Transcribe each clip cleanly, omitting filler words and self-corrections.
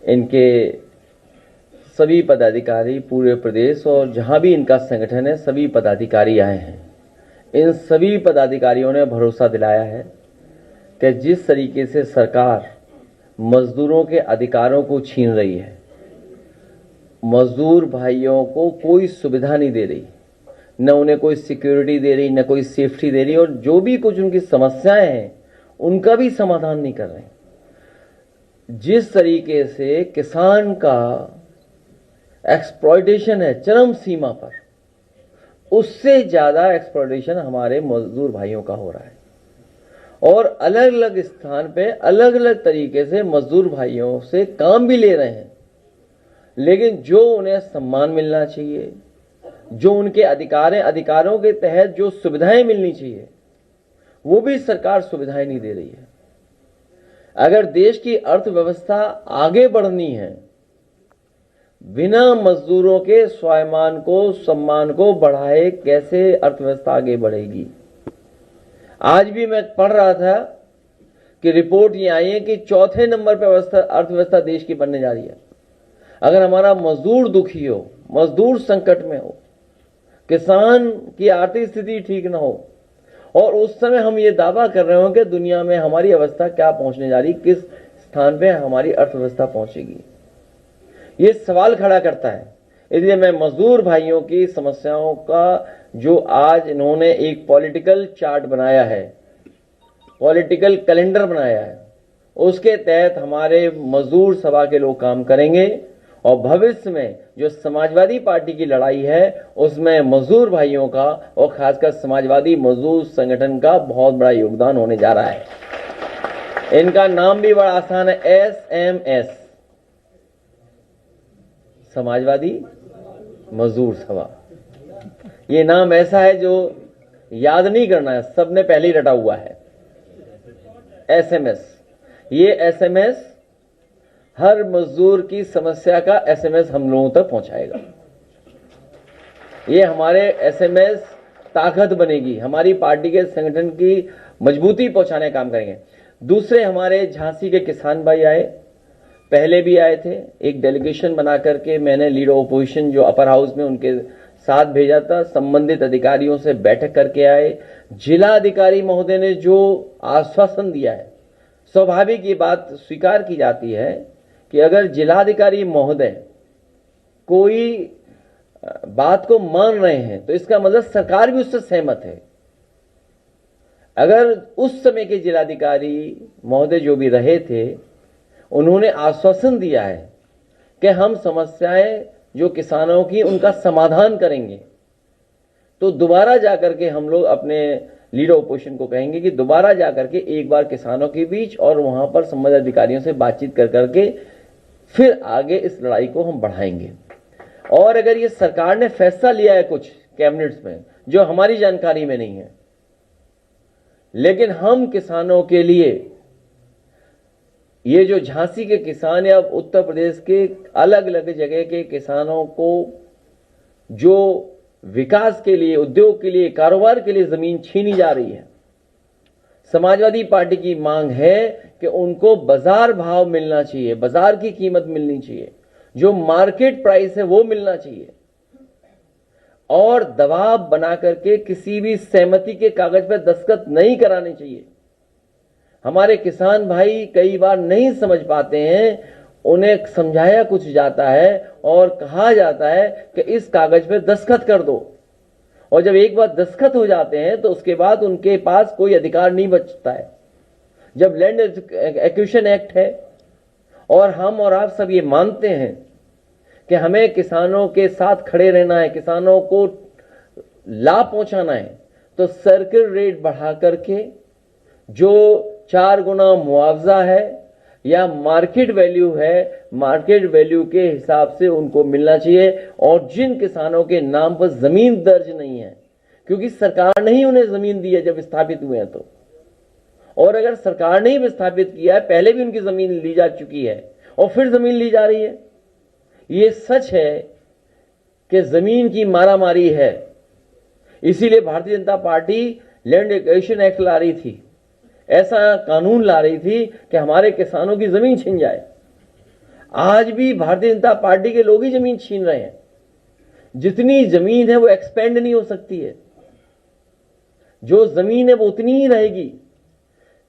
इनके सभी पदाधिकारी पूरे प्रदेश और जहां भी इनका संगठन है सभी पदाधिकारी आए हैं। इन सभी पदाधिकारियों ने भरोसा दिलाया है कि जिस तरीके से सरकार मजदूरों के अधिकारों को छीन रही है, मजदूर भाइयों को कोई सुविधा नहीं दे रही, न उन्हें कोई सिक्योरिटी दे रही, न कोई सेफ्टी दे रही, और जो भी कुछ उनकी समस्याएं हैं उनका भी समाधान नहीं कर रहे। जिस तरीके से किसान का एक्सप्लॉयटेशन है चरम सीमा पर, उससे ज्यादा एक्सप्लॉयटेशन हमारे मजदूर भाइयों का हो रहा है। और अलग अलग स्थान पे अलग अलग तरीके से मजदूर भाइयों से काम भी ले रहे हैं, लेकिन जो उन्हें सम्मान मिलना चाहिए, जो उनके अधिकारों के तहत जो सुविधाएं मिलनी चाहिए, वो भी सरकार सुविधाएं नहीं दे रही है। अगर देश की अर्थव्यवस्था आगे बढ़नी है, बिना मजदूरों के स्वाभिमान को, सम्मान को बढ़ाए कैसे अर्थव्यवस्था आगे बढ़ेगी। आज भी मैं पढ़ रहा था कि रिपोर्ट ये आई है कि चौथे नंबर पर अर्थव्यवस्था देश की बनने जा रही है। अगर हमारा मजदूर दुखी हो, मजदूर संकट में हो, किसान की आर्थिक स्थिति ठीक ना हो, और उस समय हम ये दावा कर रहे हो कि दुनिया में हमारी अवस्था क्या पहुंचने जा रही, किस स्थान पे हमारी अर्थव्यवस्था पहुंचेगी, ये सवाल खड़ा करता है। इसलिए मैं मजदूर भाइयों की समस्याओं का जो आज इन्होंने एक पॉलिटिकल चार्ट बनाया है, पॉलिटिकल कैलेंडर बनाया है, उसके तहत हमारे मजदूर सभा के लोग काम करेंगे। और भविष्य में जो समाजवादी पार्टी की लड़ाई है उसमें मजदूर भाइयों का और खासकर समाजवादी मजदूर संगठन का बहुत बड़ा योगदान होने जा रहा है। इनका नाम भी बड़ा आसान है, SMS, समाजवादी मजदूर सभा। ये नाम ऐसा है जो याद नहीं करना है, सबने पहले ही रटा हुआ है, SMS। ये SMS हर मजदूर की समस्या का SMS हम लोगों तक पहुंचाएगा। ये हमारे SMS ताकत बनेगी, हमारी पार्टी के संगठन की मजबूती पहुंचाने का काम करेंगे। दूसरे हमारे झांसी के किसान भाई आए, पहले भी आए थे, एक डेलीगेशन बना करके मैंने लीडर ऑपोजिशन जो अपर हाउस में उनके साथ भेजा था, संबंधित अधिकारियों से बैठक करके आए। जिला अधिकारी महोदय ने जो आश्वासन दिया है, स्वाभाविक ये बात स्वीकार की जाती है कि अगर जिलाधिकारी महोदय कोई बात को मान रहे हैं तो इसका मतलब सरकार भी उससे सहमत है। अगर उस समय के जिलाधिकारी महोदय जो भी रहे थे, उन्होंने आश्वासन दिया है कि हम समस्याएं जो किसानों की उनका समाधान करेंगे, तो दोबारा जाकर के हम लोग अपने लीडर ऑपोजिशन को कहेंगे कि दोबारा जाकर के एक बार किसानों के बीच और वहां पर संबंधित अधिकारियों से बातचीत कर करके फिर आगे इस लड़ाई को हम बढ़ाएंगे। और अगर ये सरकार ने फैसला लिया है कुछ कैबिनेट्स में जो हमारी जानकारी में नहीं है, लेकिन हम किसानों के लिए, ये जो झांसी के किसान या उत्तर प्रदेश के अलग अलग जगह के किसानों को जो विकास के लिए, उद्योग के लिए, कारोबार के लिए जमीन छीनी जा रही है, समाजवादी पार्टी की मांग है कि उनको बाजार भाव मिलना चाहिए, बाजार की कीमत मिलनी चाहिए, जो मार्केट प्राइस है वो मिलना चाहिए, और दबाव बना करके किसी भी सहमति के कागज पर दस्तखत नहीं कराने चाहिए। हमारे किसान भाई कई बार नहीं समझ पाते हैं, उन्हें समझाया कुछ जाता है और कहा जाता है कि इस कागज पर दस्तखत कर दो, और जब एक बार दस्तखत हो जाते हैं तो उसके बाद उनके पास कोई अधिकार नहीं बचता है। जब लैंड एक्विजिशन एक्ट है और हम और आप सब ये मानते हैं कि हमें किसानों के साथ खड़े रहना है, किसानों को लाभ पहुंचाना है, तो सर्किल रेट बढ़ा करके जो 4 गुना मुआवजा है या मार्केट वैल्यू है, मार्केट वैल्यू के हिसाब से उनको मिलना चाहिए। और जिन किसानों के नाम पर जमीन दर्ज नहीं है, क्योंकि सरकार ने ही उन्हें जमीन दी है जब स्थापित हुए हैं, तो और अगर सरकार ने ही विस्थापित किया है, पहले भी उनकी जमीन ली जा चुकी है और फिर जमीन ली जा रही है। ये सच है कि जमीन की मारामारी है, इसीलिए Bharatiya Janata party land acquisition act ला रही थी, ऐसा कानून ला रही थी कि हमारे किसानों की जमीन छिन जाए। आज भी भारतीय जनता पार्टी के लोग ही जमीन छीन रहे हैं। जितनी जमीन है वो एक्सपेंड नहीं हो सकती है, जो जमीन है वो उतनी ही रहेगी।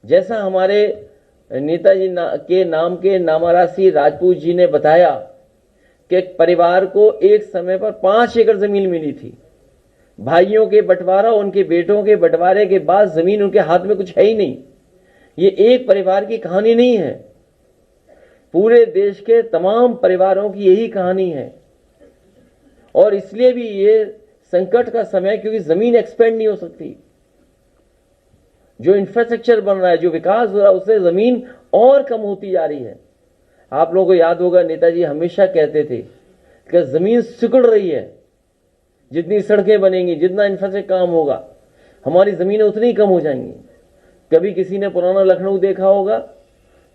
जैसा हमारे नेताजी के नाम के नामारासी राजपूत जी ने बताया कि एक परिवार को एक समय पर 5 एकड़ जमीन मिली थी। भाइयों के बंटवारा, उनके बेटों के बंटवारे के बाद जमीन उनके हाथ में कुछ है ही नहीं। ये एक परिवार की कहानी नहीं है, पूरे देश के तमाम परिवारों की यही कहानी है। और इसलिए भी ये संकट का समय, क्योंकि जमीन एक्सपेंड नहीं हो सकती। जो इंफ्रास्ट्रक्चर बन रहा है, जो विकास हो रहा है, उससे जमीन और कम होती जा रही है। आप लोगों को याद होगा, नेताजी हमेशा कहते थे कि जमीन सिकुड़ रही है। जितनी सड़कें बनेंगी, जितना इंफ्रास्ट्रक्चर काम होगा, हमारी जमीनें उतनी ही कम हो जाएंगी। कभी किसी ने पुराना लखनऊ देखा होगा,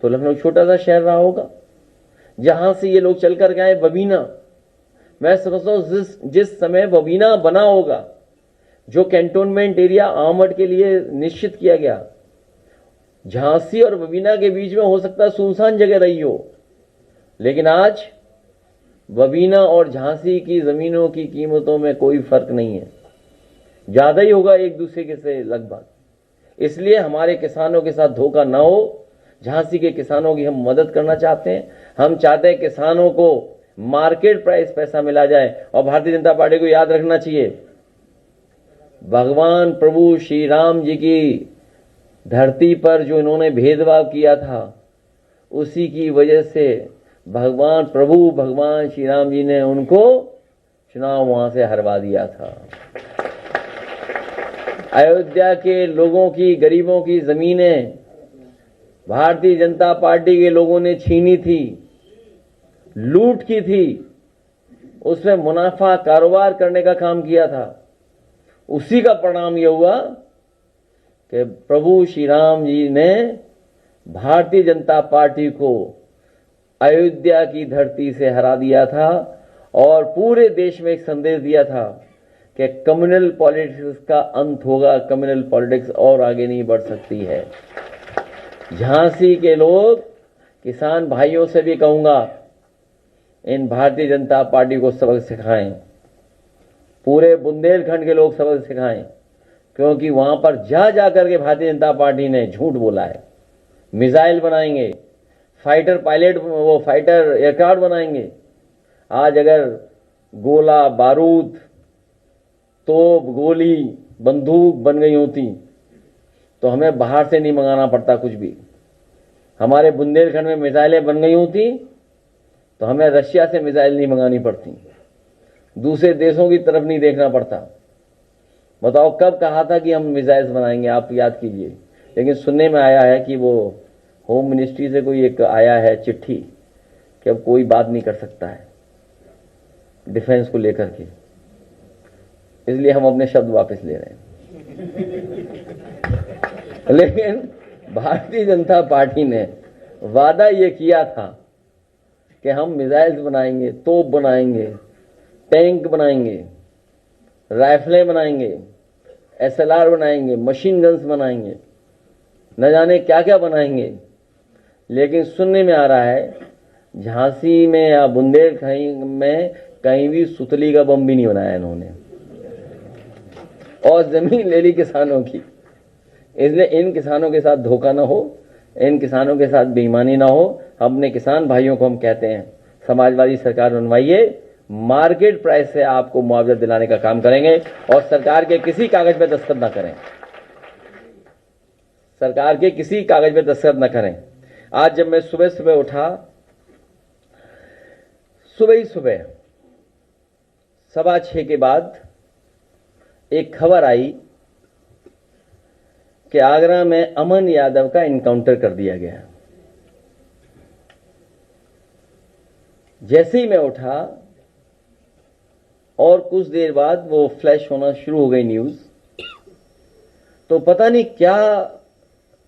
तो लखनऊ छोटा सा शहर रहा होगा, जहां से ये लोग चल कर गए बबीना। मैं समझता हूं जिस समय बबीना बना होगा, जो कैंटोनमेंट एरिया आमड के लिए निश्चित किया गया, झांसी और बबीना के बीच में हो सकता है सुनसान जगह रही हो, लेकिन आज बबीना और झांसी की जमीनों की कीमतों में कोई फर्क नहीं है, ज्यादा ही होगा एक दूसरे के से लगभग। इसलिए हमारे किसानों के साथ धोखा ना हो। झांसी के किसानों की हम मदद करना चाहते हैं। हम चाहते हैं किसानों को मार्केट प्राइस पैसा मिला जाए। और भारतीय जनता पार्टी को याद रखना चाहिए, भगवान प्रभु श्री राम जी की धरती पर जो इन्होंने भेदभाव किया था, उसी की वजह से भगवान श्री राम जी ने उनको चुनाव वहां से हरवा दिया था। अयोध्या के लोगों की, गरीबों की जमीनें भारतीय जनता पार्टी के लोगों ने छीनी थी, लूट की थी, उसमें मुनाफा कारोबार करने का काम किया था। उसी का परिणाम यह हुआ कि प्रभु श्री राम जी ने भारतीय जनता पार्टी को अयोध्या की धरती से हरा दिया था और पूरे देश में एक संदेश दिया था कि कम्युनल पॉलिटिक्स का अंत होगा, कम्युनल पॉलिटिक्स और आगे नहीं बढ़ सकती है। झांसी के लोग, किसान भाइयों से भी कहूंगा, इन भारतीय जनता पार्टी को सबक सिखाएं। पूरे बुंदेलखंड के लोग सबक सिखाएं, क्योंकि वहां पर जा करके भारतीय जनता पार्टी ने झूठ बोला है। मिसाइल बनाएंगे, फाइटर पायलट, वो फाइटर एयरक्राफ्ट बनाएंगे। आज अगर गोला बारूद, तोप, गोली, बंदूक बन गई होती तो हमें बाहर से नहीं मंगाना पड़ता कुछ भी। हमारे बुंदेलखंड में मिसाइलें बन गई होती तो हमें रशिया से मिसाइल नहीं मंगानी पड़ती, दूसरे देशों की तरफ नहीं देखना पड़ता। बताओ कब कहा था कि हम मिसाइल्स बनाएंगे, आप याद कीजिए। लेकिन सुनने में आया है कि वो होम मिनिस्ट्री से कोई एक आया है चिट्ठी कि अब कोई बात नहीं कर सकता है डिफेंस को लेकर के, इसलिए हम अपने शब्द वापस ले रहे हैं। लेकिन भारतीय जनता पार्टी ने वादा ये किया था कि हम मिसाइल्स बनाएंगे, तोप बनाएंगे, टैंक बनाएंगे, राइफलें बनाएंगे, SLR बनाएंगे, मशीन गन्स बनाएंगे, न जाने क्या क्या बनाएंगे। लेकिन सुनने में आ रहा है झांसी में या बुंदेलखंड में कहीं भी सुतली का बम भी नहीं बनाया इन्होंने, और जमीन ले ली किसानों की। इसलिए इन किसानों के साथ धोखा ना हो, इन किसानों के साथ बेईमानी ना हो। अपने किसान भाइयों को हम कहते हैं, समाजवादी सरकार बनवाइए, मार्केट प्राइस से आपको मुआवजा दिलाने का काम करेंगे और सरकार के किसी कागज पे दस्तखत ना करें, सरकार के किसी कागज पे दस्तखत न करें। आज जब मैं सुबह सुबह उठा, सुबह ही सुबह 6:15 के बाद एक खबर आई कि आगरा में अमन यादव का इनकाउंटर कर दिया गया। जैसे ही मैं उठा और कुछ देर बाद वो फ्लैश होना शुरू हो गई न्यूज, तो पता नहीं क्या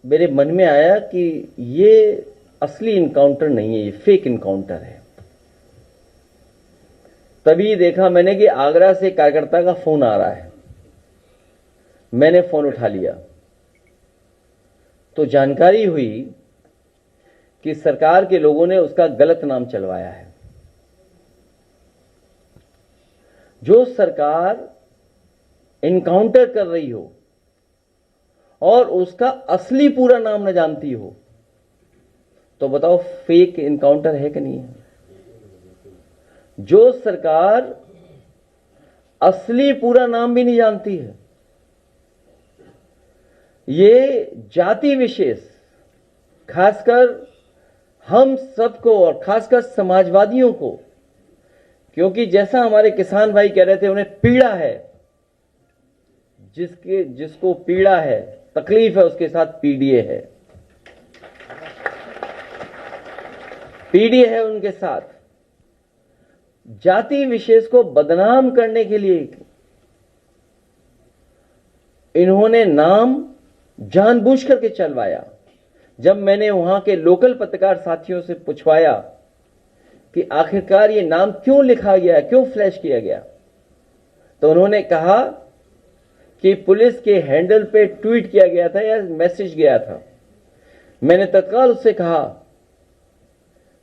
मेरे मन में आया कि ये असली इनकाउंटर नहीं है, ये फेक इनकाउंटर है। तभी देखा मैंने कि आगरा से कार्यकर्ता का फोन आ रहा है। मैंने फोन उठा लिया तो जानकारी हुई कि सरकार के लोगों ने उसका गलत नाम चलवाया है। जो सरकार इनकाउंटर कर रही हो और उसका असली पूरा नाम न जानती हो, तो बताओ फेक इनकाउंटर है कि नहीं है? जो सरकार असली पूरा नाम भी नहीं जानती है, ये जाति विशेष, खासकर हम सबको और खासकर समाजवादियों को, क्योंकि जैसा हमारे किसान भाई कह रहे थे, उन्हें पीड़ा है, जिसको पीड़ा है, तकलीफ है, उसके साथ पीडीए है, पीडीए है उनके साथ। जाति विशेष को बदनाम करने के लिए इन्होंने नाम जानबूझ करके चलवाया। जब मैंने वहां के लोकल पत्रकार साथियों से पूछवाया कि आखिरकार ये नाम क्यों लिखा गया, क्यों फ्लैश किया गया, तो उन्होंने कहा कि पुलिस के हैंडल पे ट्वीट किया गया था या मैसेज गया था। मैंने तत्काल उससे कहा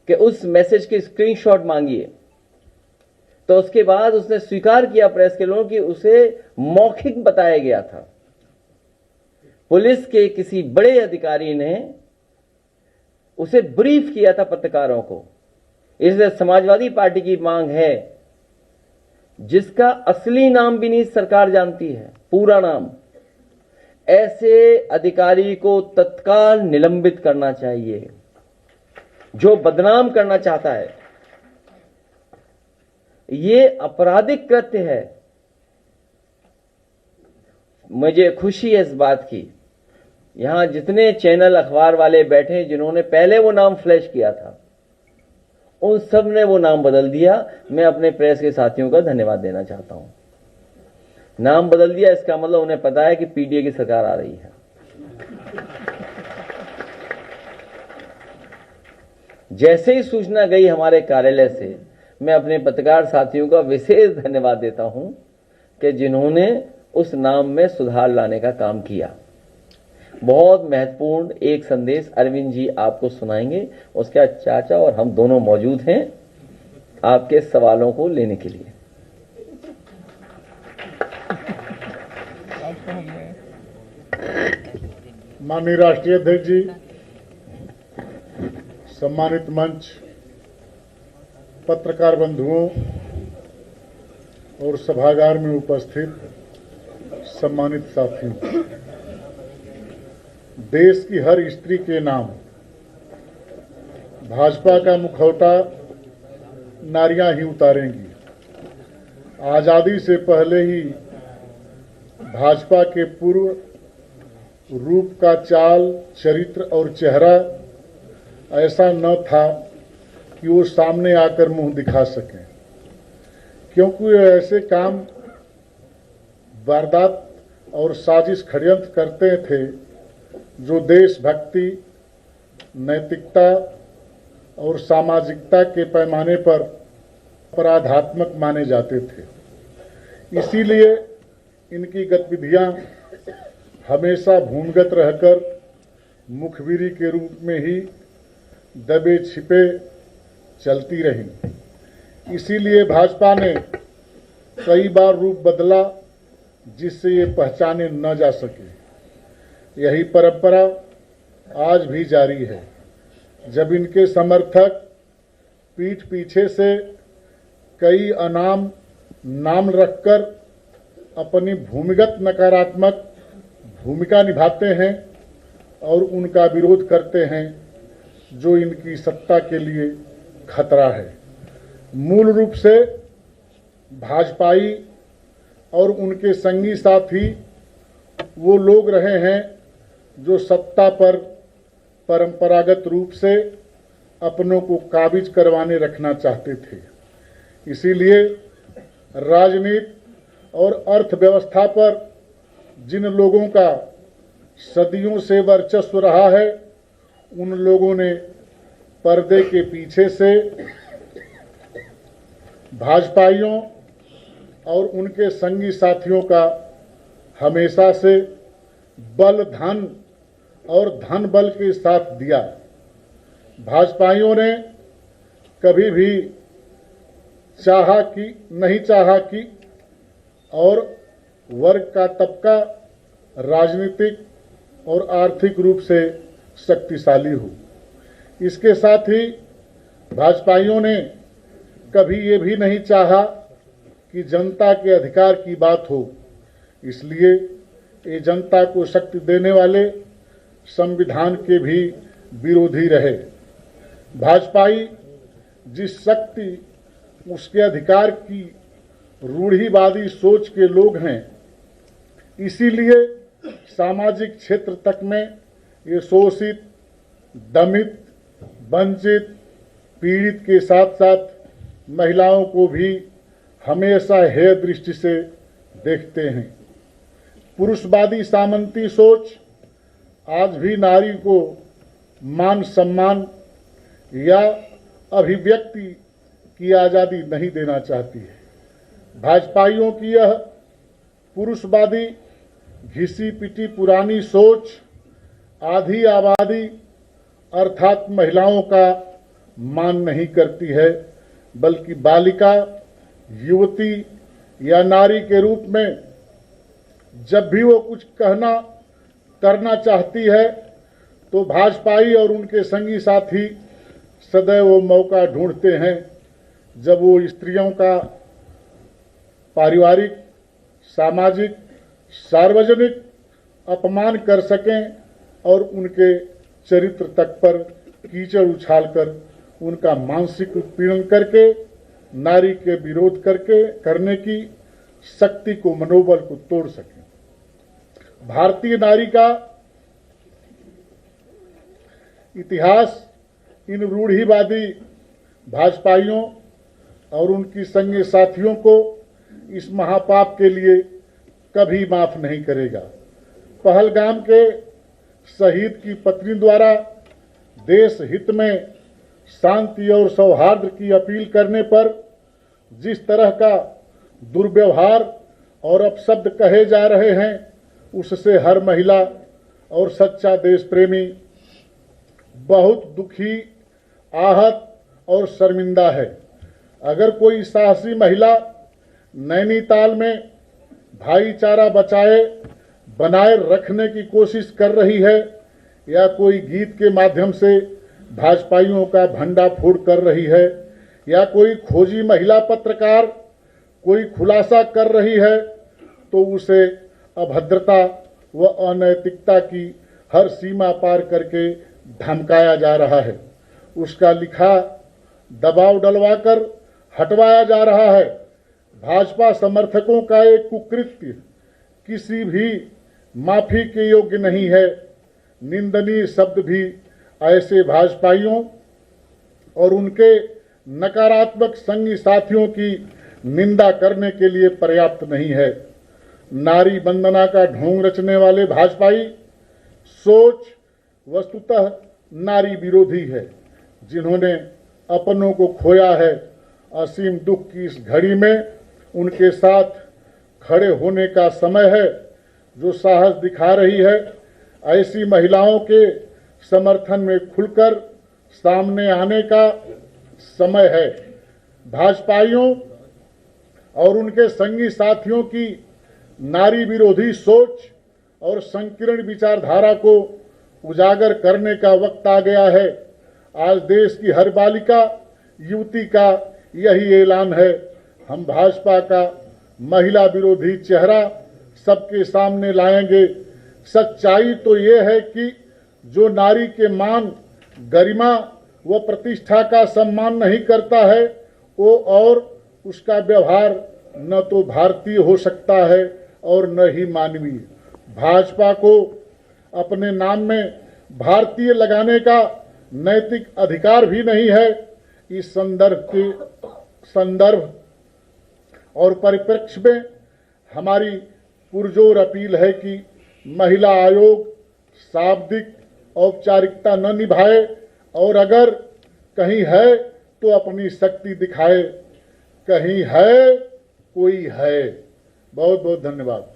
कि उस मैसेज की स्क्रीनशॉट मांगिए, तो उसके बाद उसने स्वीकार किया प्रेस के लोगों कि उसे मौखिक बताया गया था। पुलिस के किसी बड़े अधिकारी ने उसे ब्रीफ किया था पत्रकारों को। इसलिए समाजवादी पार्टी की मांग है, जिसका असली नाम भी नहीं सरकार जानती है, पूरा नाम, ऐसे अधिकारी को तत्काल निलंबित करना चाहिए जो बदनाम करना चाहता है। ये आपराधिक कृत्य है। मुझे खुशी है इस बात की, यहां जितने चैनल अखबार वाले बैठे जिन्होंने पहले वो नाम फ्लैश किया था, उन सब ने वो नाम बदल दिया। मैं अपने प्रेस के साथियों का धन्यवाद देना चाहता हूं। नाम बदल दिया, इसका मतलब उन्हें पता है कि पीडीए की सरकार आ रही है। जैसे ही सूचना गई हमारे कार्यालय से, मैं अपने पत्रकार साथियों का विशेष धन्यवाद देता हूं कि जिन्होंने उस नाम में सुधार लाने का काम किया। बहुत महत्वपूर्ण एक संदेश अरविंद जी आपको सुनाएंगे। उसके बाद चाचा और हम दोनों मौजूद हैं आपके सवालों को लेने के लिए। माननीय राष्ट्रीय अध्यक्ष जी, सम्मानित मंच, पत्रकार बंधुओं और सभागार में उपस्थित सम्मानित साथियों, देश की हर स्त्री के नाम भाजपा का मुखौटा नारियां ही उतारेंगी। आजादी से पहले ही भाजपा के पूर्व रूप का चाल, चरित्र और चेहरा ऐसा न था कि वो सामने आकर मुंह दिखा सकें, क्योंकि वे ऐसे काम, वारदात और साजिश षड्यंत्र करते थे जो देशभक्ति, नैतिकता और सामाजिकता के पैमाने पर अपराधात्मक माने जाते थे। इसीलिए इनकी गतिविधियां हमेशा भूमिगत रहकर मुखबिरी के रूप में ही दबे छिपे चलती रही। इसीलिए भाजपा ने कई बार रूप बदला जिससे ये पहचाने न जा सके। यही परंपरा आज भी जारी है। जब इनके समर्थक पीठ पीछे से कई अनाम नाम रखकर अपनी भूमिगत नकारात्मक भूमिका निभाते हैं और उनका विरोध करते हैं, जो इनकी सत्ता के लिए खतरा है। मूल रूप से भाजपाई और उनके संगी साथी वो लोग रहे हैं जो सत्ता पर परंपरागत रूप से अपनों को काबिज करवाने रखना चाहते थे। इसीलिए राजनीति और अर्थव्यवस्था पर जिन लोगों का सदियों से वर्चस्व रहा है, उन लोगों ने पर्दे के पीछे से भाजपाइयों और उनके संगी साथियों का हमेशा से बल धन और धन बल के साथ दिया। भाजपाइयों ने कभी भी नहीं चाहा कि और वर्ग का तबका राजनीतिक और आर्थिक रूप से शक्तिशाली हो। इसके साथ ही भाजपाइयों ने कभी ये भी नहीं चाहा कि जनता के अधिकार की बात हो, इसलिए ये जनता को शक्ति देने वाले संविधान के भी विरोधी रहे। भाजपाई जिस शक्ति उसके अधिकार की रूढ़िवादी सोच के लोग हैं, इसीलिए सामाजिक क्षेत्र तक में ये शोषित, दमित, वंचित, पीड़ित के साथ साथ महिलाओं को भी हमेशा हेय दृष्टि से देखते हैं। पुरुषवादी सामंती सोच आज भी नारी को मान सम्मान या अभिव्यक्ति की आज़ादी नहीं देना चाहती है। भाजपाइयों की यह पुरुषवादी घिसी पिटी पुरानी सोच आधी आबादी अर्थात महिलाओं का मान नहीं करती है, बल्कि बालिका, युवती या नारी के रूप में जब भी वो कुछ करना चाहती है तो भाजपाई और उनके संगी साथी सदैव वो मौका ढूंढते हैं जब वो स्त्रियों का पारिवारिक, सामाजिक, सार्वजनिक अपमान कर सकें और उनके चरित्र तक पर कीचड़ उछालकर उनका मानसिक उत्पीड़न करके नारी के विरोध करने की शक्ति को, मनोबल को तोड़ सकें। भारतीय नारी का इतिहास इन रूढ़िवादी भाजपाइयों और उनकी संगी साथियों को इस महापाप के लिए कभी माफ नहीं करेगा। पहलगाम के शहीद की पत्नी द्वारा देश हित में शांति और सौहार्द की अपील करने पर जिस तरह का दुर्व्यवहार और अपशब्द कहे जा रहे हैं, उससे हर महिला और सच्चा देश प्रेमी बहुत दुखी, आहत और शर्मिंदा है। अगर कोई साहसी महिला नैनीताल में भाईचारा बनाए रखने की कोशिश कर रही है या कोई गीत के माध्यम से भाजपाइयों का भंडाफोड़ कर रही है या कोई खोजी महिला पत्रकार कोई खुलासा कर रही है, तो उसे अभद्रता व अनैतिकता की हर सीमा पार करके धमकाया जा रहा है। उसका लिखा दबाव डलवाकर हटवाया जा रहा है। भाजपा समर्थकों का एक कुकृत्य किसी भी माफी के योग्य नहीं है। निंदनीय शब्द भी ऐसे भाजपाइयों और उनके नकारात्मक संगी साथियों की निंदा करने के लिए पर्याप्त नहीं है। नारी वंदना का ढोंग रचने वाले भाजपाई सोच वस्तुतः नारी विरोधी है, जिन्होंने अपनों को खोया है। असीम दुख की इस घड़ी में उनके साथ खड़े होने का समय है। जो साहस दिखा रही है, ऐसी महिलाओं के समर्थन में खुलकर सामने आने का समय है। भाजपाइयों और उनके संगी साथियों की नारी विरोधी सोच और संकीर्ण विचारधारा को उजागर करने का वक्त आ गया है। आज देश की हर बालिका, युवती का यही ऐलान है। हम भाजपा का महिला विरोधी चेहरा सबके सामने लाएंगे। सच्चाई तो ये है कि जो नारी के मान, गरिमा व प्रतिष्ठा का सम्मान नहीं करता है, वो और उसका व्यवहार न तो भारतीय हो सकता है और न ही मानवीय। भाजपा को अपने नाम में भारतीय लगाने का नैतिक अधिकार भी नहीं है। इस संदर्भ और परिप्रेक्ष्य में हमारी पुरजोर अपील है कि महिला आयोग शाब्दिक औपचारिकता न निभाए और अगर कहीं है तो अपनी शक्ति दिखाए। कहीं है, कोई है। बहुत बहुत धन्यवाद।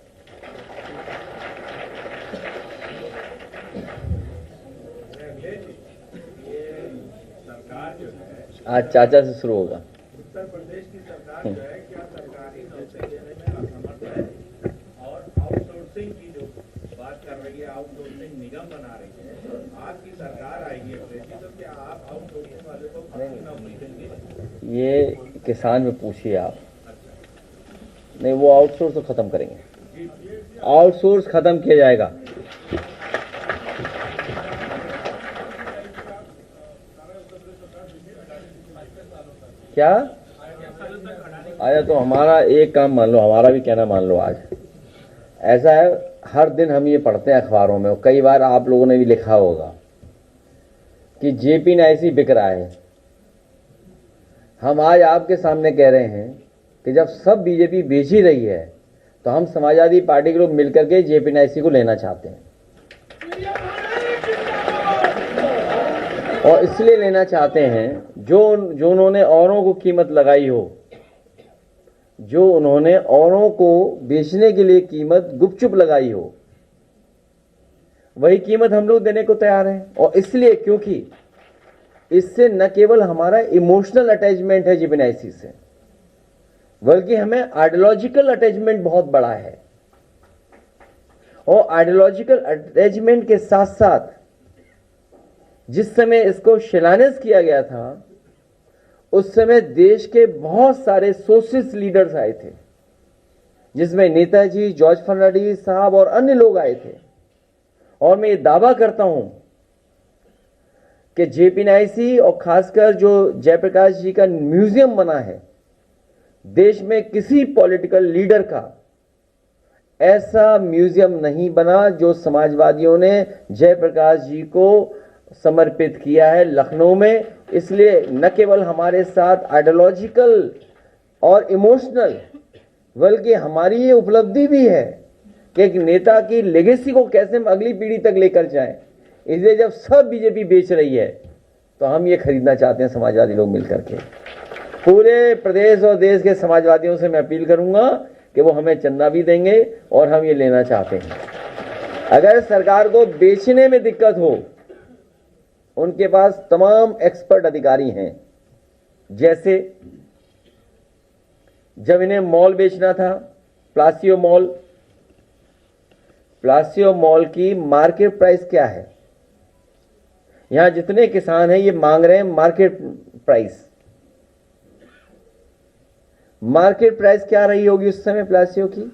आज चाचा से शुरू होगा। उत्तर प्रदेश की सरकार जो है क्या सरकारी नौकरी देने में असमर्थ है और आउटसोर्सिंग की जो बात कर रही है, आउटसोर्सिंग निगम बना रही है, आपकी सरकार आएगी अंग्रेजी, तो क्या आप आउटसोर्सिंग वाले को पक्की नौकरी देंगे? ये किसान में पूछिए आप। नहीं, वो आउटसोर्स तो खत्म करेंगे, आउटसोर्स खत्म किया जाएगा। क्या आया तो हमारा एक काम मान लो, हमारा भी कहना मान लो। आज ऐसा है, हर दिन हम ये पढ़ते हैं अखबारों में, और कई बार आप लोगों ने भी लिखा होगा कि जेपी नायसी बिक रहा है। हम आज आपके सामने कह रहे हैं कि जब सब बीजेपी बेच ही रही है तो हम समाजवादी पार्टी के लोग मिलकर के जेपी नायसी को लेना चाहते हैं। और इसलिए लेना चाहते हैं जो उन्होंने औरों को कीमत लगाई हो, जो उन्होंने औरों को बेचने के लिए कीमत गुपचुप लगाई हो, वही कीमत हम लोग देने को तैयार हैं। और इसलिए क्योंकि इससे न केवल हमारा इमोशनल अटैचमेंट है जेपी नायसी से, बल्कि हमें आइडियोलॉजिकल अटैचमेंट बहुत बड़ा है। और आइडियोलॉजिकल अटैचमेंट के साथ साथ जिस समय इसको शिलान्यास किया गया था, उस समय देश के बहुत सारे सोशलिस्ट लीडर्स आए थे, जिसमें नेताजी, जॉर्ज फर्नांडिस साहब और अन्य लोग आए थे। और मैं ये दावा करता हूं कि जेपी नायसी और खासकर जो जयप्रकाश जी का म्यूजियम बना है, देश में किसी पॉलिटिकल लीडर का ऐसा म्यूजियम नहीं बना जो समाजवादियों ने जयप्रकाश जी को समर्पित किया है लखनऊ में। इसलिए न केवल हमारे साथ आइडियोलॉजिकल और इमोशनल, बल्कि हमारी ये उपलब्धि भी है कि एक नेता की लेगेसी को कैसे हम अगली पीढ़ी तक लेकर जाएं। इसलिए जब सब बीजेपी बेच रही है तो हम ये खरीदना चाहते हैं समाजवादी लोग मिलकर के। पूरे प्रदेश और देश के समाजवादियों से मैं अपील करूंगा कि वो हमें चंदा भी देंगे और हम ये लेना चाहते हैं। अगर सरकार को बेचने में दिक्कत हो, उनके पास तमाम एक्सपर्ट अधिकारी हैं। जैसे जब इन्हें मॉल बेचना था, प्लासियो मॉल की मार्केट प्राइस क्या है? यहां जितने किसान हैं ये मांग रहे हैं मार्केट प्राइस। मार्केट प्राइस क्या रही होगी उस समय प्लासियो की?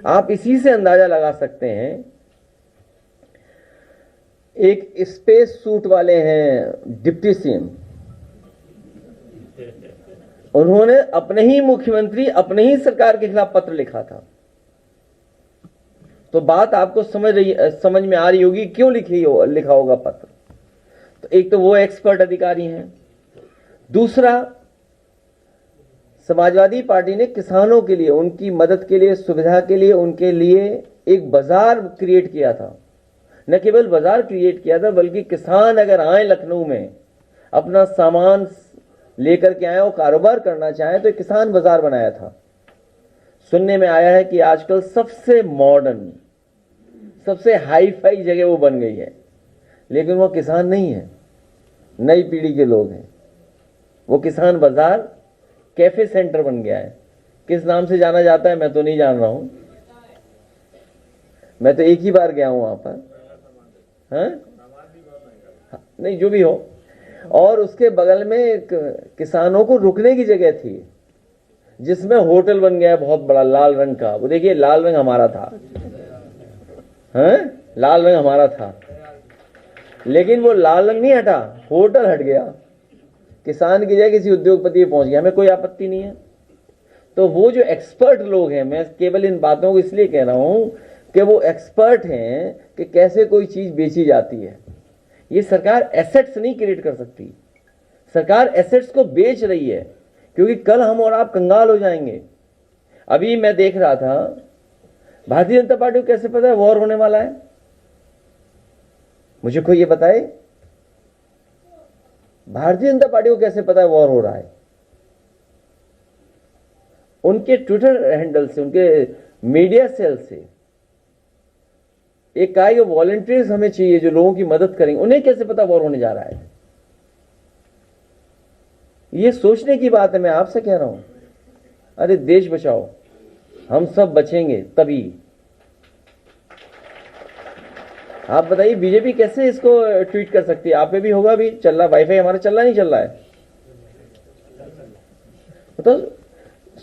आप इसी से अंदाजा लगा सकते हैं। एक स्पेस सूट वाले हैं डिप्टी सीएम, उन्होंने अपने ही मुख्यमंत्री, अपने ही सरकार के खिलाफ पत्र लिखा था। तो बात आपको समझ में आ रही होगी क्यों लिखा होगा पत्र। तो एक तो वो एक्सपर्ट अधिकारी हैं। दूसरा, समाजवादी पार्टी ने किसानों के लिए, उनकी मदद के लिए, सुविधा के लिए, उनके लिए एक बाजार क्रिएट किया था। न केवल बाजार क्रिएट किया था, बल्कि किसान अगर आए लखनऊ में अपना सामान लेकर के आए और कारोबार करना चाहे तो किसान बाजार बनाया था। सुनने में आया है कि आजकल सबसे मॉडर्न, सबसे हाई फाई जगह वो बन गई है, लेकिन वो किसान नहीं है, नई पीढ़ी के लोग हैं। वो किसान बाजार कैफे सेंटर बन गया है। किस नाम से जाना जाता है मैं तो नहीं जान रहा हूं, मैं तो एक ही बार गया हूं वहां पर। हाँ? नहीं, जो भी हो। और उसके बगल में एक किसानों को रुकने की जगह थी, जिसमें होटल बन गया है बहुत बड़ा लाल रंग का। वो देखिए, लाल रंग हमारा था। हाँ? लाल रंग हमारा था, लेकिन वो लाल रंग नहीं हटा, होटल हट गया। किसान की जगह किसी उद्योगपति पे पहुंच गया। हमें कोई आपत्ति नहीं है। तो वो जो एक्सपर्ट लोग हैं, मैं केवल इन बातों को इसलिए कह रहा हूं कि वो एक्सपर्ट हैं कि कैसे कोई चीज बेची जाती है। ये सरकार एसेट्स नहीं क्रिएट कर सकती, सरकार एसेट्स को बेच रही है, क्योंकि कल हम और आप कंगाल हो जाएंगे। अभी मैं देख रहा था, भारतीय जनता पार्टी को कैसे पता है वॉर होने वाला है? मुझे कोई ये बताए, भारतीय जनता पार्टी को कैसे पता है वॉर हो रहा है? उनके ट्विटर हैंडल से, उनके मीडिया सेल से एक कहा कि वॉलंटियर्स हमें चाहिए जो लोगों की मदद करेंगे। उन्हें कैसे पता वॉर होने जा रहा है? ये सोचने की बात है, मैं आपसे कह रहा हूं। अरे देश बचाओ, हम सब बचेंगे तभी। आप बताइए बीजेपी कैसे इसको ट्वीट कर सकती है? आप पे भी होगा, भी चल रहा, वाईफाई हमारा चल रहा नहीं चल रहा है? तो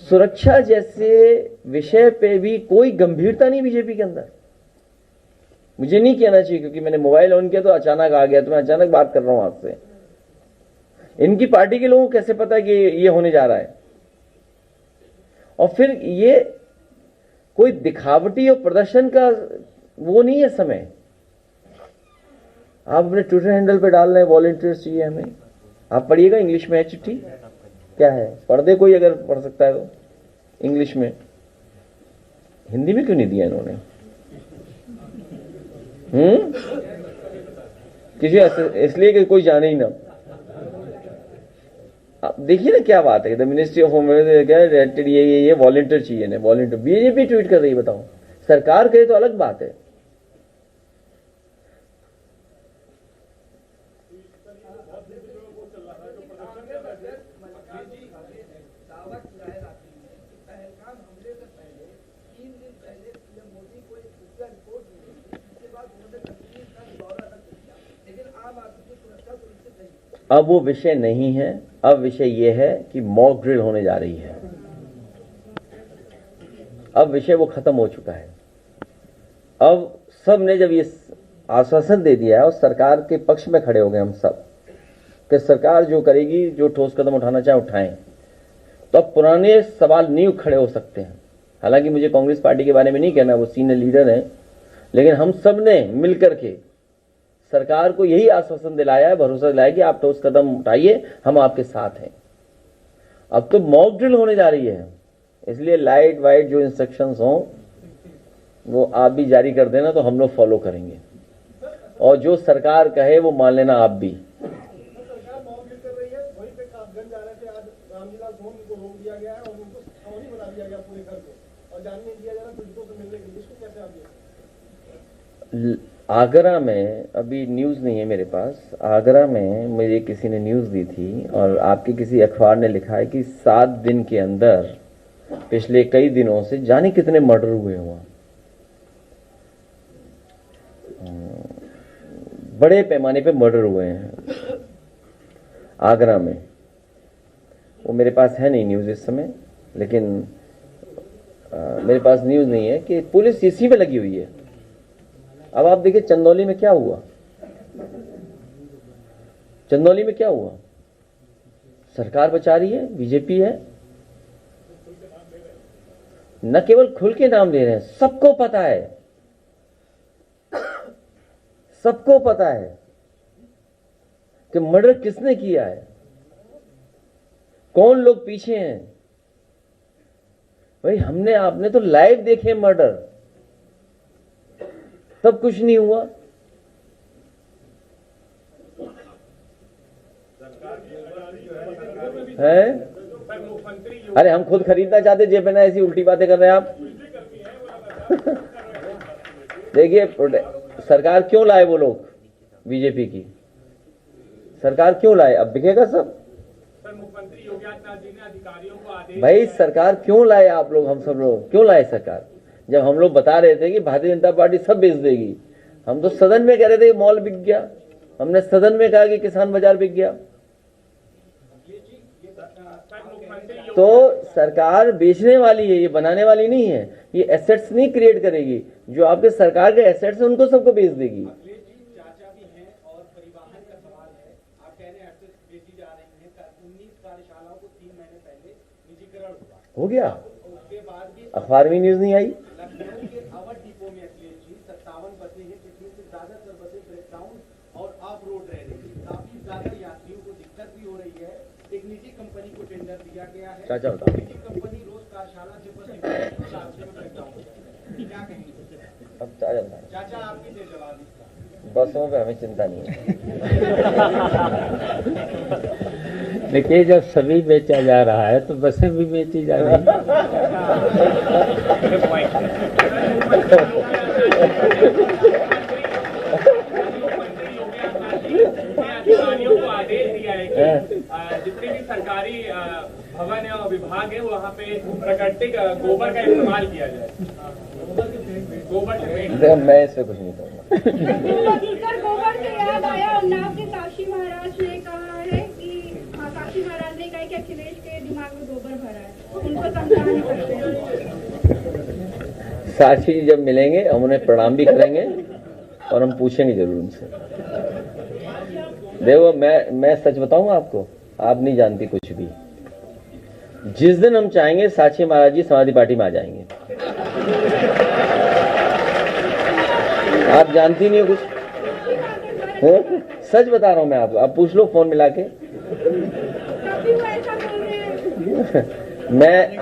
सुरक्षा जैसे विषय पे भी कोई गंभीरता नहीं बीजेपी के अंदर। मुझे नहीं कहना चाहिए क्योंकि मैंने मोबाइल ऑन किया तो अचानक आ गया, तो मैं अचानक बात कर रहा हूं आपसे। इनकी पार्टी के लोगों को कैसे पता कि ये होने जा रहा है? और फिर ये कोई दिखावटी और प्रदर्शन का वो नहीं है समय। आप अपने ट्विटर हैंडल पे डाल रहे हैं वॉलंटियर्स चाहिए हमें। आप पढ़िएगा, इंग्लिश में है चिट्ठी, क्या है, पढ़ दे कोई अगर पढ़ सकता है तो इंग्लिश में। हिंदी में क्यों नहीं दिया इन्होंने? किसी इसलिए कि कोई जाने ही ना। आप देखिए ना क्या बात है, the ministry of home affairs ये वॉलंटियर चाहिए ना, वॉलंटियर। बीजेपी ट्वीट कर रही है, बताओ। सरकार करे तो अलग बात है। अब वो विषय नहीं है, अब विषय ये है कि मॉक ड्रिल होने जा रही है। अब विषय वो खत्म हो चुका है। अब सब ने जब ये आश्वासन दे दिया है और सरकार के पक्ष में खड़े हो गए हम सब कि सरकार जो करेगी, जो ठोस कदम उठाना चाहे उठाएं, तो अब पुराने सवाल नहीं खड़े हो सकते हैं। हालांकि मुझे कांग्रेस पार्टी के बारे में नहीं कहना, वो सीनियर लीडर हैं, लेकिन हम सब ने मिलकर के सरकार को यही आश्वासन दिलाया है, भरोसा दिलाया कि आप ठोस कदम उठाइए, हम आपके साथ हैं। अब तो मॉक ड्रिल होने जा रही है, इसलिए लाइट वाइट जो इंस्ट्रक्शंस हों वो आप भी जारी कर देना, तो हम लोग फॉलो करेंगे। और जो सरकार कहे वो मान लेना आप भी। सरकार मॉक ड्रिल कर रही है, वहीं पे काफगंज जा रहे थे, आज रामजीलाल सोम को रोक दिया गया है और उनको छावनी बना दिया गया पूरे घर को, और जाने नहीं दिया जा रहा पीड़ितों से मिलने के लिए। इसको कैसे आप आगरा में, अभी न्यूज़ नहीं है मेरे पास, आगरा में मुझे किसी ने न्यूज़ दी थी और आपके किसी अखबार ने लिखा है कि 7 दिन के अंदर पिछले कई दिनों से जाने कितने मर्डर हुए वहां। बड़े पैमाने पे मर्डर हुए हैं आगरा में। वो मेरे पास है नहीं न्यूज़ इस समय, लेकिन मेरे पास न्यूज़ नहीं है कि पुलिस इसी पे लगी हुई है। अब आप देखिए चंदौली में क्या हुआ, चंदौली में क्या हुआ। सरकार बचा रही है, बीजेपी है, न केवल खुल के नाम ले रहे हैं, सबको पता है, सबको पता है कि मर्डर किसने किया है, कौन लोग पीछे हैं। भाई हमने आपने तो लाइव देखे मर्डर, तब कुछ नहीं हुआ। है? अरे हम खुद खरीदना चाहते, जेब में ना ऐसी उल्टी बातें कर रहे हैं आप। देखिए सरकार क्यों लाए वो लोग, बीजेपी की सरकार क्यों लाए, अब बिकेगा सब। मुख्यमंत्री योगी आदित्यनाथ जी ने अधिकारियों को आदेश, भाई सरकार क्यों लाए आप लोग, हम सब लोग क्यों लाए सरकार? जब हम लोग बता रहे थे कि भारतीय जनता पार्टी सब बेच देगी, हम तो सदन में कह रहे थे कि मॉल बिक गया, हमने सदन में कहा कि किसान बाजार बिक गया। तो सरकार बेचने वाली है, ये बनाने वाली नहीं है। ये एसेट्स नहीं क्रिएट करेगी, जो आपके सरकार के एसेट्स हैं उनको सबको बेच देगी। चाचा भी हैं और परिवहन का सवाल है। आप कह रहे हैं एसेट्स बेची जा रही हैं। 19 कार्यशालाओं को 3 महीने पहले निजीकरण हो गया, उसके बाद भी अखबार में न्यूज नहीं आई। लखनऊ के अवध डिपो में अखिलेश जी 57 बसें हैं, जिसमें से ज्यादातर बसें ब्रेकडाउन और ऑफ रोड रह रही है। काफी ज्यादा यात्रियों को दिक्कत भी हो रही है। एक निजी कंपनी को टेंडर दिया गया है, चाचा बताओ। निजी कंपनी रोज कार्यशाला से बस रास्ते में ब्रेकडाउन, क्या कहेंगे? अब चाचा चाचा आपकी दे जवाब इसका। बसों पे हमें चिंता नहीं है। देखिए जब सभी बेचा जा रहा है तो बसें भी बेची जा रही हैं। अधिकारियों को आदेश दिया है कि जितने भी सरकारी भवन है और विभाग है वहाँ पे प्राकृतिक गोबर का इस्तेमाल किया जाए, गोबर से पेंट। मैं इससे कुछ नहीं कहूँगा। गोबर से याद आया, उन्नाव के काशी महाराज ने कहा है कि काशी महाराज ने कहा कि अखिलेश के दिमाग में गोबर भरा है, उनको समझाना करते हैं। साक्षी जी जब मिलेंगे हम उन्हें प्रणाम भी करेंगे और हम पूछेंगे जरूर उनसे। देखो मैं सच बताऊंगा आपको, आप नहीं जानती कुछ भी। जिस दिन हम चाहेंगे साक्षी महाराज जी समाजवादी पार्टी में आ जाएंगे। आप जानती नहीं हो कुछ। सच बता रहा हूं मैं आपको, आप पूछ लो फोन मिला के।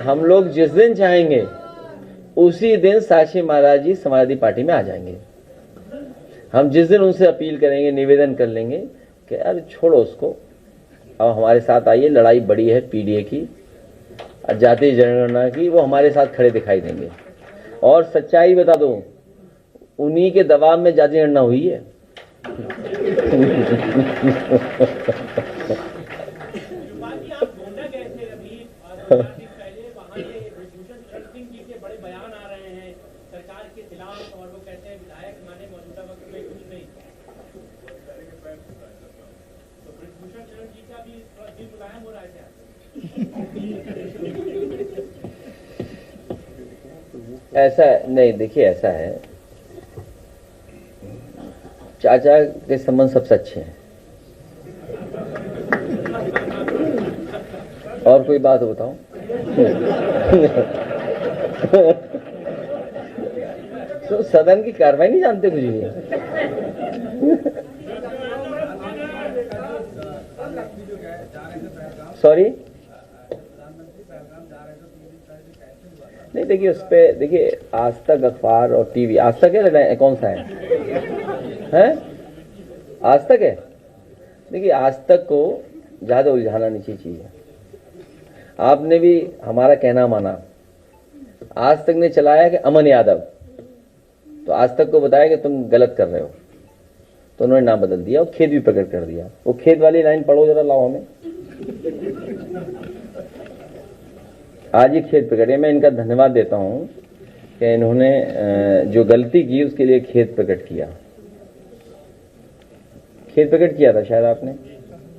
हम लोग जिस दिन चाहेंगे उसी दिन साक्षी महाराज जी समाजवादी पार्टी में आ जाएंगे। हम जिस दिन उनसे अपील करेंगे, निवेदन कर लेंगे कि यार छोड़ो उसको, अब हमारे साथ आइए, लड़ाई बड़ी है पीडीए की, जातीय जनगणना की, वो हमारे साथ खड़े दिखाई देंगे। और सच्चाई बता दो, उन्हीं के दबाव में जातीय जनगणना हुई है। ऐसा नहीं, देखिए ऐसा है, चाचा के संबंध सबसे अच्छे हैं। और कोई बात बताऊं? तो सदन की कार्रवाई नहीं जानते कुछ भी। सॉरी, नहीं देखिए उस पे, देखिए आज तक अखबार और टीवी, आज तक है, कौन सा है? आज तक है। देखिए आज तक को ज्यादा उलझाना नहीं चाहिए। आपने भी हमारा कहना माना। आज तक ने चलाया कि अमन यादव, तो आज तक को बताया कि तुम गलत कर रहे हो, तो उन्होंने नाम बदल दिया और खेद भी प्रकट कर दिया। वो खेद वाली लाइन पढ़ो जरा, लाओ हमें। आज ही खेद प्रकट है। मैं इनका धन्यवाद देता हूं कि इन्होंने जो गलती की उसके लिए खेद प्रकट किया। खेद प्रकट किया था शायद आपने,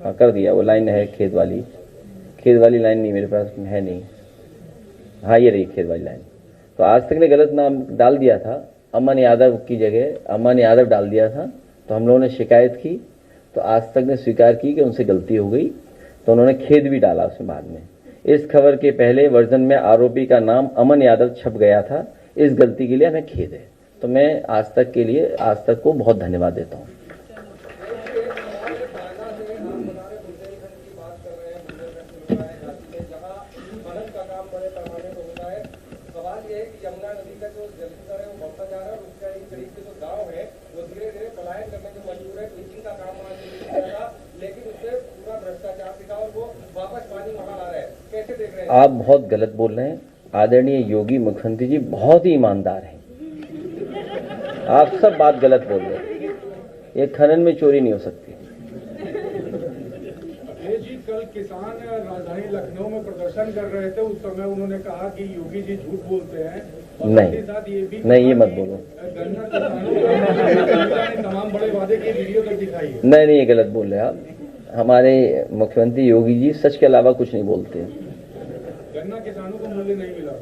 हाँ कर दिया। वो लाइन है खेद वाली लाइन नहीं मेरे पास है, नहीं। हाँ ये रही खेद वाली लाइन। तो आज तक ने गलत नाम डाल दिया था, अमन यादव की जगह अमन यादव डाल दिया था। तो हम लोगों ने शिकायत की, तो आज तक ने स्वीकार की कि उनसे गलती हो गई, तो उन्होंने खेद भी डाला उसमें बाद में। इस खबर के पहले वर्जन में आरोपी का नाम अमन यादव छप गया था। इस गलती के लिए हमें खेद है। तो मैं आज तक को बहुत धन्यवाद देता हूँ। आप बहुत गलत बोल रहे हैं। आदरणीय योगी मुख्यमंत्री जी बहुत ही ईमानदार हैं। आप सब बात गलत बोल रहे हैं। ये खनन में चोरी नहीं हो सकती। जी कल किसान राजधानी लखनऊ में प्रदर्शन कर रहे थे, उस समय उन्होंने कहा कि योगी जी झूठ बोलते हैं। नहीं ये मत बोलो। गन्ना किसानों तमाम बड़े वादे की वीडियो तक दिखाई है। नहीं ये गलत बोल रहे हैं आप। हमारे मुख्यमंत्री योगी जी सच के अलावा कुछ नहीं बोलते। गन्ना किसानों को मूल्य नहीं मिला,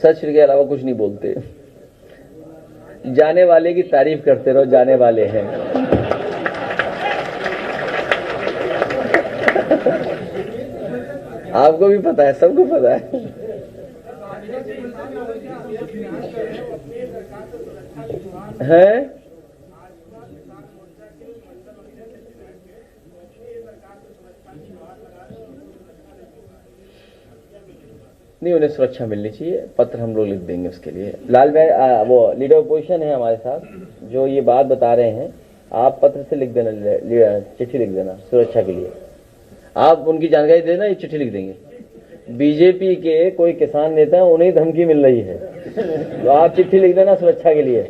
सच के अलावा कुछ नहीं बोलते। जाने वाले की तारीफ करते रहो, जाने वाले हैं। आपको भी पता है, सबको पता है। हैं? नहीं, उन्हें सुरक्षा मिलनी चाहिए। पत्र हम लोग लिख देंगे उसके लिए। लाल भाई वो लीडर अपोजिशन है हमारे साथ, जो ये बात बता रहे हैं, आप पत्र से लिख देना, चिट्ठी लिख देना सुरक्षा के लिए। आप उनकी जानकारी देना, ये चिट्ठी लिख देंगे। बीजेपी के कोई किसान नेता है, उन्हें धमकी मिल रही है, तो आप चिट्ठी लिख देना सुरक्षा के लिए।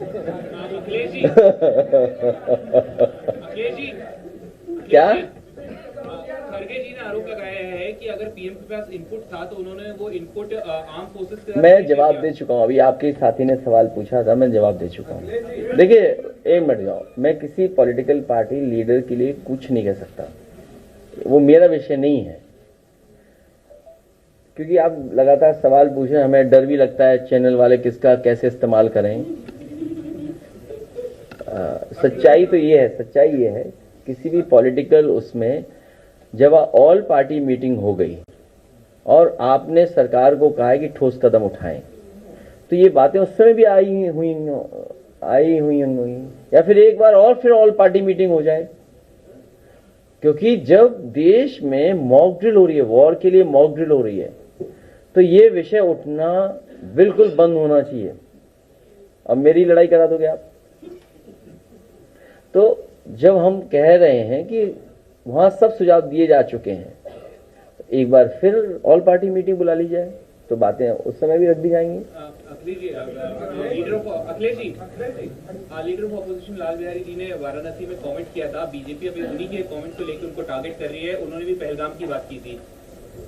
क्या खड़गे जी ने आरोप लगाया है है कि अगर पीएम के पास इनपुट था तो उन्होंने वो इनपुट आर्म फोर्सेस के साथ मैं शेयर जवाब किया। दे चुका हूं। अभी आपके साथी ने सवाल पूछा था, मैं जवाब दे चुका हूं। देखिए, एक मिनट जाओ, मैं किसी पॉलिटिकल पार्टी लीडर के लिए कुछ नहीं कह सकता, वो मेरा विषय नहीं है। क्योंकि आप लगातार सवाल पूछ रहे हैं, हमें डर भी लगता है चैनल वाले किसका कैसे इस्तेमाल करें। सच्चाई तो ये है किसी भी पॉलिटिकल उसमें जब ऑल पार्टी मीटिंग हो गई और आपने सरकार को कहा है कि ठोस कदम उठाएं, तो ये बातें उस समय भी आई हुई या फिर एक बार और फिर ऑल पार्टी मीटिंग हो जाए। क्योंकि जब देश में मॉक ड्रिल हो रही है, वॉर के लिए मॉक ड्रिल हो रही है, तो ये विषय उठना बिल्कुल बंद होना चाहिए। अब मेरी लड़ाई करा दोगे आप? तो जब हम कह रहे हैं कि वहां सब सुझाव दिए जा चुके हैं, तो एक बार फिर ऑल पार्टी मीटिंग बुला ली जाए तो बातें उस समय भी रख दी जाएंगी। Leader of opposition Lal Bihari ji ने वाराणसी में कमेंट किया था, बीजेपी अभी उन्हीं के कमेंट को लेकर उनको टारगेट कर रही है। उन्होंने भी पहलगाम की बात की थी।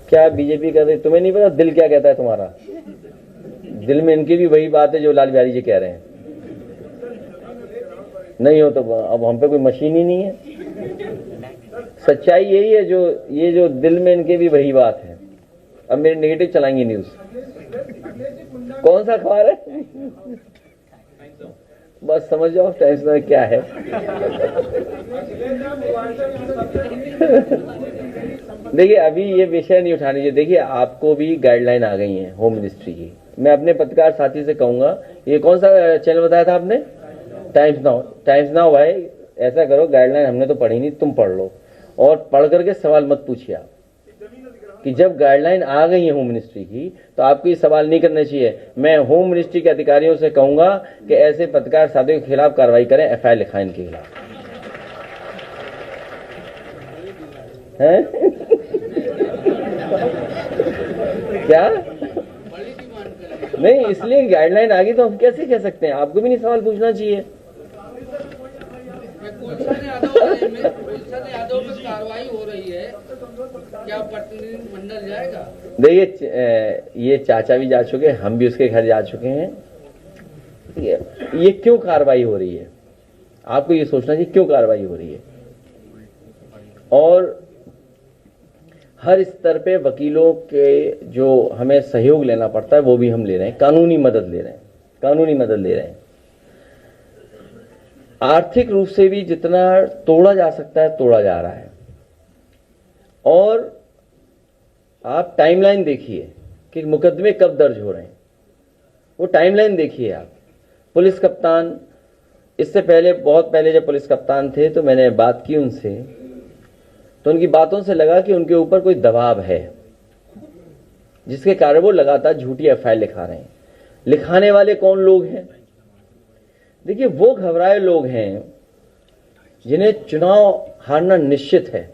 क्या बीजेपी कर रही? तुम्हें नहीं पता दिल क्या कहता है तुम्हारा? दिल में इनकी भी वही बात है जो लाल बिहारी जी कह रहे हैं। नहीं हो तो अब हम पे कोई मशीन ही नहीं है। सच्चाई यही है, ये जो दिल में इनके भी वही बात है। अब मेरे नेगेटिव चलाएंगी न्यूज। कौन सा अखबार है? बस समझ जाओ टाइम्स में क्या है। देखिए, अभी ये विषय नहीं उठानी चाहिए। देखिए, आपको भी गाइडलाइन आ गई है होम मिनिस्ट्री की। मैं अपने पत्रकार साथी से कहूंगा, ये कौन सा चैनल बताया था आपने? टाइम्स नाउ भाई, ऐसा करो, गाइडलाइन हमने तो पढ़ी नहीं, तुम पढ़ लो और पढ़ करके सवाल मत पूछिए आप कि जब गाइडलाइन आ गई है होम मिनिस्ट्री की तो आपको ये सवाल नहीं करने चाहिए। मैं होम मिनिस्ट्री के अधिकारियों से कहूंगा कि ऐसे पत्रकार साथियों के खिलाफ कार्रवाई करें, एफआईआर लिखाएं इनके खिलाफ। हैं? क्या नहीं, इसलिए गाइडलाइन आ गई तो हम कैसे कह सकते हैं? आपको भी नहीं सवाल पूछना चाहिए। गुलशन यादव पे कार्रवाई हो रही है, क्या प्रतिनिधिमंडल जाएगा? देखिए, ये चाचा भी जा चुके हैं, हम भी उसके घर जा चुके हैं। ये क्यों कार्रवाई हो रही है? आपको ये सोचना चाहिए क्यों कार्रवाई हो रही है। और हर स्तर पे वकीलों के जो हमें सहयोग लेना पड़ता है वो भी हम ले रहे हैं, कानूनी मदद ले रहे हैं। आर्थिक रूप से भी जितना तोड़ा जा सकता है तोड़ा जा रहा है। और आप टाइमलाइन देखिए कि मुकदमे कब दर्ज हो रहे हैं, वो टाइमलाइन देखिए आप। पुलिस कप्तान, इससे पहले, बहुत पहले जब पुलिस कप्तान थे तो मैंने बात की उनसे, तो उनकी बातों से लगा कि उनके ऊपर कोई दबाव है जिसके कारण वो लगातार झूठी एफआईआर लिखा रहे हैं। लिखाने वाले कौन लोग हैं? देखिए, वो घबराए लोग हैं जिन्हें चुनाव हारना निश्चित है।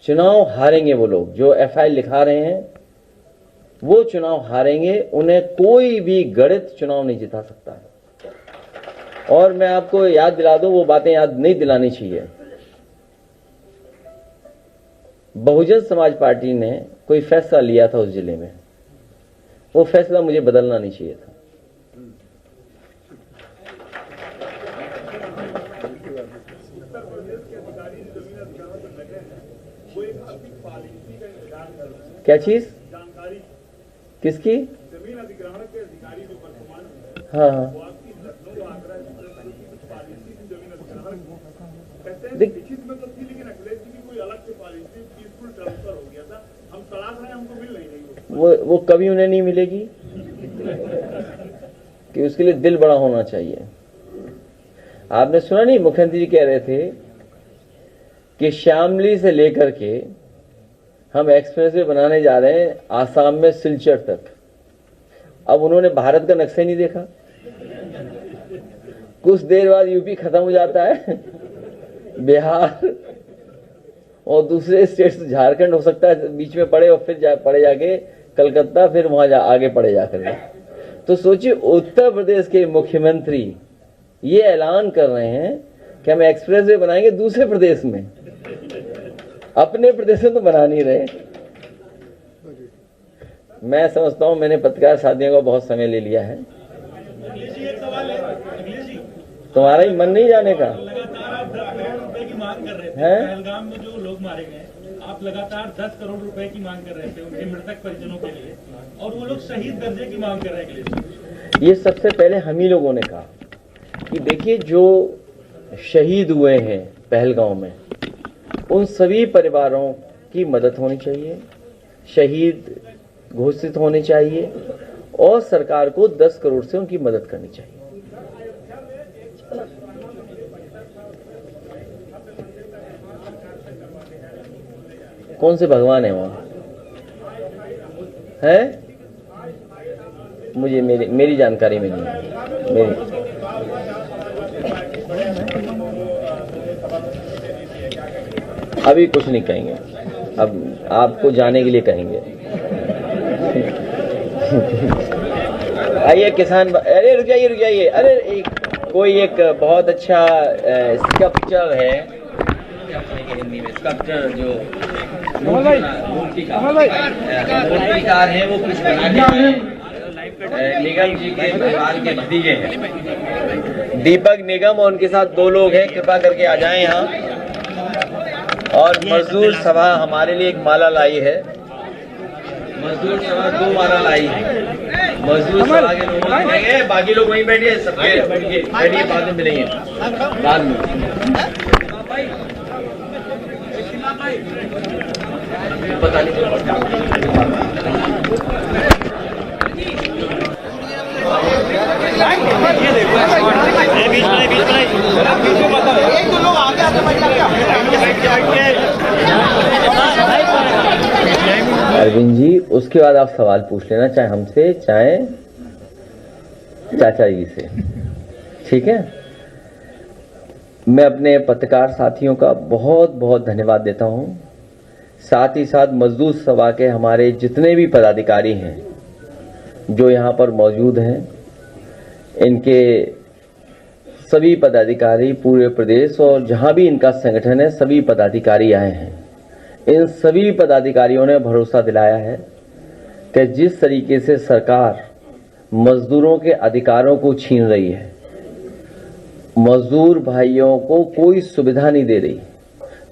चुनाव हारेंगे वो लोग जो एफआईआर लिखा रहे हैं, वो चुनाव हारेंगे। उन्हें कोई भी गणित चुनाव नहीं जिता सकता है। और मैं आपको याद दिला दूं, वो बातें याद नहीं दिलानी चाहिए। बहुजन समाज पार्टी ने कोई फैसला लिया था उस जिले में, वो फैसला मुझे बदलना नहीं चाहिए था। क्या चीज? जानकारी किसकी? जमीन अधिग्रहण के अधिकारी जो वर्तमान में, हाँ वो आपकी लखनऊ आगरा पॉलिसी थी जमीन अधिग्रहण की। कहते हैं देख- लिखित में तो थी, लेकिन अखिलेश जी की कोई अलग से पॉलिसी पीसफुल ट्रांसफर हो गया था। हम तलाश रहे हैं, हमको मिल नहीं रही वो कभी उन्हें नहीं मिलेगी कि उसके लिए दिल बड़ा होना चाहिए। आपने सुना नहीं, मुख्यमंत्री जी कह रहे थे कि शामली से लेकर के हम एक्सप्रेसवे बनाने जा रहे हैं आसाम में सिलचर तक। अब उन्होंने भारत का नक्शा नहीं देखा। कुछ देर बाद यूपी खत्म हो जाता है, बिहार और दूसरे स्टेट्स, झारखंड हो सकता है बीच में पड़े और फिर पड़े जाके कलकत्ता, फिर वहां आगे पड़े जाकर। तो सोचिए, उत्तर प्रदेश के मुख्यमंत्री ये ऐलान कर रहे हैं कि हम एक्सप्रेसवे बनाएंगे दूसरे प्रदेश में। अपने प्रदेश में तो बना नहीं रहे। मैं समझता हूं मैंने पत्रकार साथियों को बहुत समय ले लिया है। अखिलेश जी एक सवाल है, अखिलेश जी तुम्हारा ही मन नहीं जाने का लगातार आप 10 करोड़ रुपए की मांग कर रहे थे। है? पहलगाम में जो लोग मारे गए, आप लगातार 10 करोड़ रुपए की मांग कर रहे थे उनके मृतक परिजनों के लिए, और वो लोग शहीद दर्जे की मांग कर रहे हैं अखिलेश जी। ये सबसे पहले हम ही लोगों ने कहा कि देखिए जो शहीद हुए हैं पहलगांव में, उन सभी परिवारों की मदद होनी चाहिए, शहीद घोषित होने चाहिए और सरकार को 10 करोड़ से उनकी मदद करनी चाहिए। कौन से भगवान है वहां? है? मुझे मेरी जानकारी में नहीं है। मेरी अभी कुछ नहीं कहेंगे, अब आपको जाने के लिए कहेंगे। आइए किसान, अरे रुक जाइए, अरे कोई एक बहुत अच्छा स्कल्पचर है, हिंदी में स्कल्पचर जो मूर्तिकार है, वो कुछ बना के निगम जी के परिवार के भतीजे हैं, दीपक निगम, और उनके साथ 2 लोग हैं, कृपा करके आ जाएं यहाँ। और मजदूर सभा हमारे लिए एक माला लाई है, मजदूर सभा 2 माला लाई है। मजदूर सभा के लोग बैठेंगे, बाकी लोग वहीं बैठिए, सबके बैठिए, बाद में मिलेंगे, बाद में। पता नहीं अरविंद जी, उसके बाद आप सवाल पूछ लेना, चाहे हमसे चाहे चाचा जी से, ठीक है? मैं अपने पत्रकार साथियों का बहुत बहुत धन्यवाद देता हूं, साथ ही साथ मजदूर सभा के हमारे जितने भी पदाधिकारी हैं जो यहाँ पर मौजूद हैं, इनके सभी पदाधिकारी पूरे प्रदेश और जहाँ भी इनका संगठन है, सभी पदाधिकारी आए हैं। इन सभी पदाधिकारियों ने भरोसा दिलाया है कि जिस तरीके से सरकार मजदूरों के अधिकारों को छीन रही है, मजदूर भाइयों को कोई सुविधा नहीं दे रही,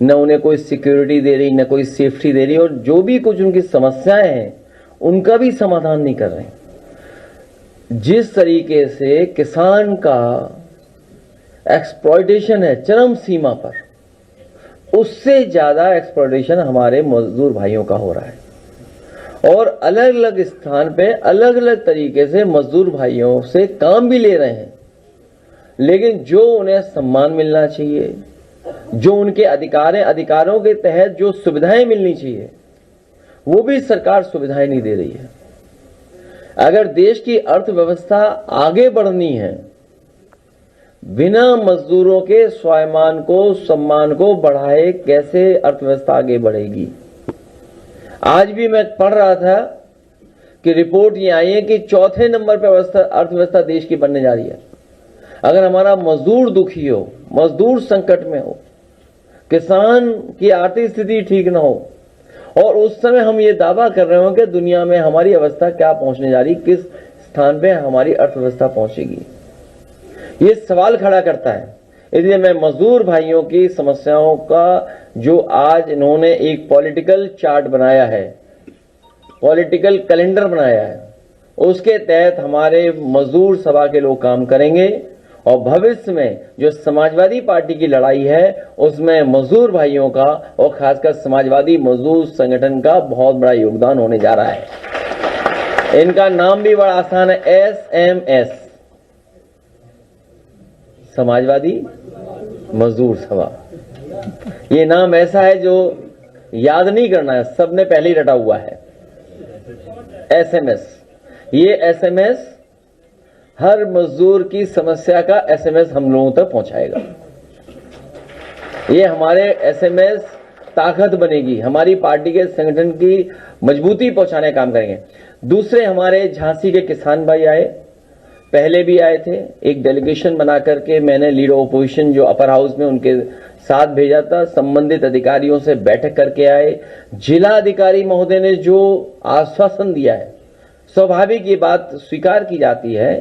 न उन्हें कोई सिक्योरिटी दे रही, न कोई सेफ्टी दे रही, और जो भी कुछ उनकी समस्याएं हैं उनका भी समाधान नहीं कर रहे। जिस तरीके से किसान का एक्सप्लॉयटेशन है चरम सीमा पर, उससे ज्यादा एक्सप्लॉयटेशन हमारे मजदूर भाइयों का हो रहा है, और अलग अलग स्थान पे अलग अलग तरीके से मजदूर भाइयों से काम भी ले रहे हैं, लेकिन जो उन्हें सम्मान मिलना चाहिए, जो उनके अधिकारों के तहत जो सुविधाएं मिलनी चाहिए, वो भी सरकार सुविधाएं नहीं दे रही है। अगर देश की अर्थव्यवस्था आगे बढ़नी है, बिना मजदूरों के स्वाभिमान को, सम्मान को बढ़ाए कैसे अर्थव्यवस्था आगे बढ़ेगी? आज भी मैं पढ़ रहा था कि रिपोर्ट ये आई है कि 4थे नंबर पर अर्थव्यवस्था देश की बनने जा रही है। अगर हमारा मजदूर दुखी हो, मजदूर संकट में हो, किसान की आर्थिक स्थिति ठीक ना हो, और उस समय हम ये दावा कर रहे हो कि दुनिया में हमारी अवस्था क्या पहुंचने जा रही, किस स्थान पे हमारी अर्थव्यवस्था पहुंचेगी, ये सवाल खड़ा करता है। इसलिए मैं मजदूर भाइयों की समस्याओं का जो आज इन्होंने एक पॉलिटिकल चार्ट बनाया है, पॉलिटिकल कैलेंडर बनाया है, उसके तहत हमारे मजदूर सभा के लोग काम करेंगे, और भविष्य में जो समाजवादी पार्टी की लड़ाई है उसमें मजदूर भाइयों का और खासकर समाजवादी मजदूर संगठन का बहुत बड़ा योगदान होने जा रहा है। इनका नाम भी बड़ा आसान है, SMS, समाजवादी मजदूर सभा। ये नाम ऐसा है जो याद नहीं करना है, सबने पहले ही रटा हुआ है, SMS। ये SMS हर मजदूर की समस्या का SMS हम लोगों तक पहुंचाएगा। ये हमारे SMS ताकत बनेगी, हमारी पार्टी के संगठन की मजबूती पहुंचाने का काम करेंगे। दूसरे हमारे झांसी के किसान भाई आए, पहले भी आए थे, एक डेलीगेशन बना करके मैंने लीडर ओपोजिशन जो अपर हाउस में उनके साथ भेजा था, संबंधित अधिकारियों से बैठक करके आए। जिला अधिकारी महोदय ने जो आश्वासन दिया है, स्वाभाविक ये बात स्वीकार की जाती है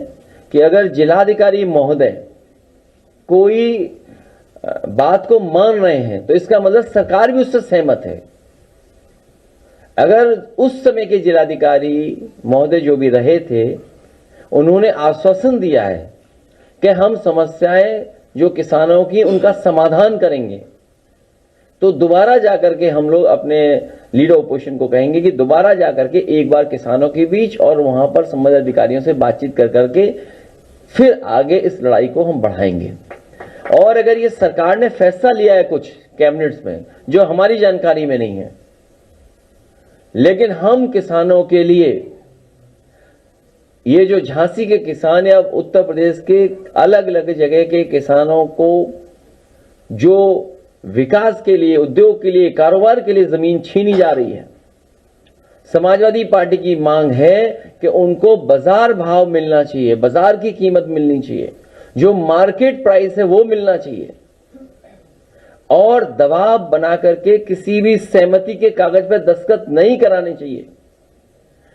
कि अगर जिलाधिकारी महोदय कोई बात को मान रहे हैं तो इसका मतलब सरकार भी उससे सहमत है। अगर उस समय के जिलाधिकारी महोदय जो भी रहे थे, उन्होंने आश्वासन दिया है कि हम समस्याएं जो किसानों की उनका समाधान करेंगे, तो दोबारा जाकर के हम लोग अपने लीडर ओपोजिशन को कहेंगे कि दोबारा जाकर के एक बार किसानों के बीच और वहां पर संबंधित अधिकारियों से बातचीत कर करके फिर आगे इस लड़ाई को हम बढ़ाएंगे। और अगर ये सरकार ने फैसला लिया है कुछ कैबिनेट्स में जो हमारी जानकारी में नहीं है, लेकिन हम किसानों के लिए ये जो झांसी के किसान या उत्तर प्रदेश के अलग अलग जगह के किसानों को जो विकास के लिए, उद्योग के लिए, कारोबार के लिए जमीन छीनी जा रही है, समाजवादी पार्टी की मांग है कि उनको बाजार भाव मिलना चाहिए, बाजार की कीमत मिलनी चाहिए, जो मार्केट प्राइस है वो मिलना चाहिए, और दबाव बना करके किसी भी सहमति के कागज पर दस्तखत नहीं कराने चाहिए।